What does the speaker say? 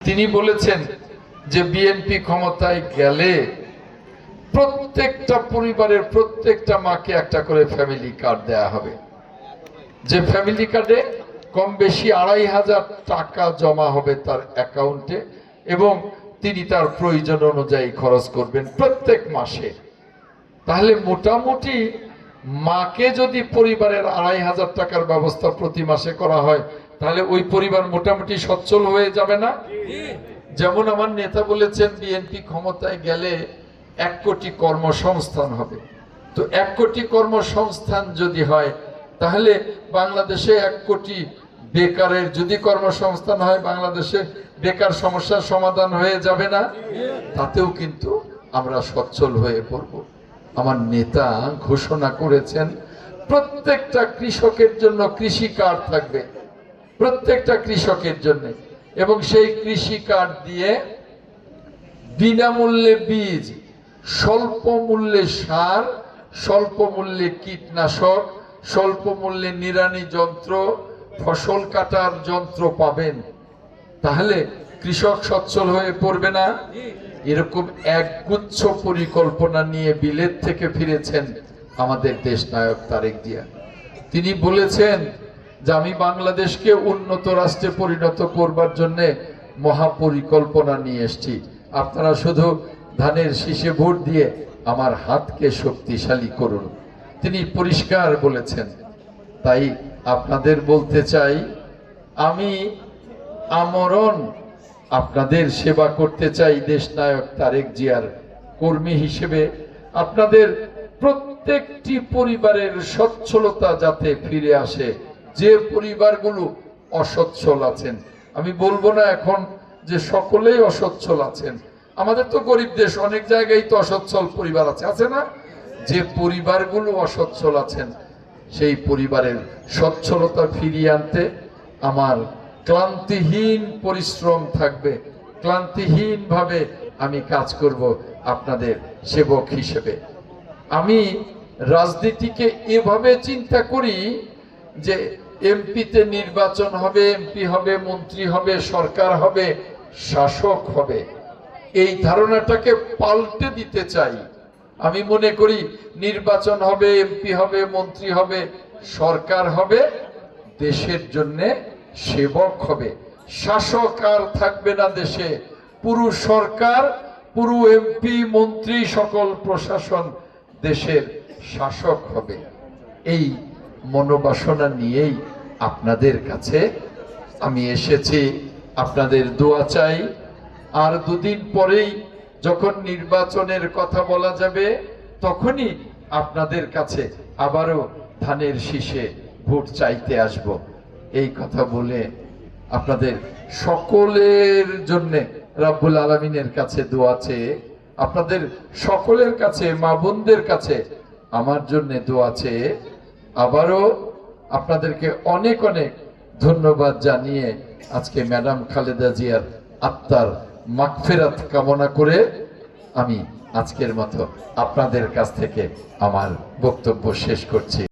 তিনি বলেছেন যে বিএনপি ক্ষমতায় গেলে প্রত্যেকটা পরিবারের প্রত্যেকটা মাকে একটা করে ফ্যামিলি কার্ড দেয়া হবে, যে ফ্যামিলি কার্ডে কম বেশি ২৫০০ টাকা জমা হবে তার অ্যাকাউন্টে এবং তিনি তার প্রয়োজন অনুযায়ী খরচ করবেন প্রত্যেক মাসে। তাহলে মোটামুটি মাকে যদি পরিবারের ২৫০০ টাকার ব্যবস্থা প্রতি মাসে করা হয় তাহলে ওই পরিবার মোটামুটি সচ্ছল হয়ে যাবে না? যেমন আমার নেতা বলেছেন বিএনপি ক্ষমতায় গেলে ১ কোটি কর্মসংস্থান হবে। তো ১ কোটি কর্মসংস্থান যদি হয় তাহলে বাংলাদেশে ১ কোটি বেকারের যদি কর্মসংস্থান হয় বাংলাদেশে বেকার সমস্যার সমাধান হয়ে যাবে না? তাতেও কিন্তু আমরা সচ্ছল হয়ে পড়ব। আমার নেতা ঘোষণা করেছেন প্রত্যেকটা কৃষকের জন্য কৃষি কার্ড থাকবে, প্রত্যেকটা কৃষকের জন্য, এবং সেই কৃষি কার্ড দিয়ে বিনামূল্যে বীজ, স্বল্প মূল্যে সার, স্বল্প মূল্যে কীটনাশক, স্বল্প মূল্যে নিড়ানি যন্ত্র, ফসল কাটার যন্ত্র পাবেন। তাহলে কৃষক সচ্ছল হয়ে পড়বে না? এরকম একগুচ্ছ পরিকল্পনা নিয়ে বিলেত থেকে ফিরেছেন আমাদের দেশ নায়ক তারেক জিয়া। তিনি বলেছেন যে আমি বাংলাদেশকে উন্নত রাষ্ট্রে পরিণত করবার জন্য মহাপরিকল্পনা নিয়ে এসেছি, আপনারা শুধু ধানের শীষে ভোট দিয়ে আমার হাতকে শক্তিশালী করুন। তিনি পরিষ্কার বলেছেন। তাই আপনাদের বলতে চাই, আমি আমরণ আপনাদের সেবা করতে চাই দেশ নায়ক তারেক জিয়ার কর্মী হিসেবে। আপনাদের প্রত্যেকটি পরিবারের সচ্ছলতা যাতে ফিরে আসে, যে পরিবারগুলো অসচ্ছল আছেন, আমি বলবো না এখন যে সকলেই অসচ্ছল আছেন, আমাদের তো গরিব দেশ, অনেক জায়গায় তো অসচ্ছল পরিবার আছে, আছে না? যে পরিবারগুলো অসচ্ছল আছেন সেই পরিবারের সচ্ছলতা ফিরিয়ে আনতে আমার ক্লান্তিহীন পরিশ্রম থাকবে, ক্লান্তিহীন ভাবে আমি কাজ করব আপনাদের সেবক হিসেবে। আমি রাজনীতিকে এভাবে চিন্তা করি যে এমপিতে নির্বাচন হবে, এমপি হবে, মন্ত্রী হবে, সরকার হবে, শাসক হবে, এই ধারণাটাকে পাল্টে দিতে চাই। আমি মনে করি নির্বাচন হবে, এমপি হবে, মন্ত্রী হবে, সরকার হবে, দেশের জন্যে সেবক হবে, শাসক আর থাকবে না দেশে। পুরো সরকার, পুরো এমপি, মন্ত্রী, সকল প্রশাসন দেশের শাসক হবে। এই মনোবাসনা নিয়েই আপনাদের কাছে আমি এসেছি, আপনাদের দোয়া চাই। আর দুদিন পরেই যখন নির্বাচনের কথা বলা যাবে তখনই আপনাদের কাছে আবারও ধানের শীষে ভোট চাইতে আসব। এই কথা বলে আপনাদের সকলের জন্য রাব্বুল আলামিনের কাছে দোয়া চেয়ে, আপনাদের সকলের কাছে, মা বোনদের কাছে আমার জন্য দোয়া চেয়ে আবারও আপনাদেরকে অনেক অনেক ধন্যবাদ জানিয়ে আজকে ম্যাডাম খালেদা জিয়ার আত্মার মাগফিরাত কামনা করে আমি আজকের মতো আপনাদের কাছ থেকে আমার বক্তব্য শেষ করছি।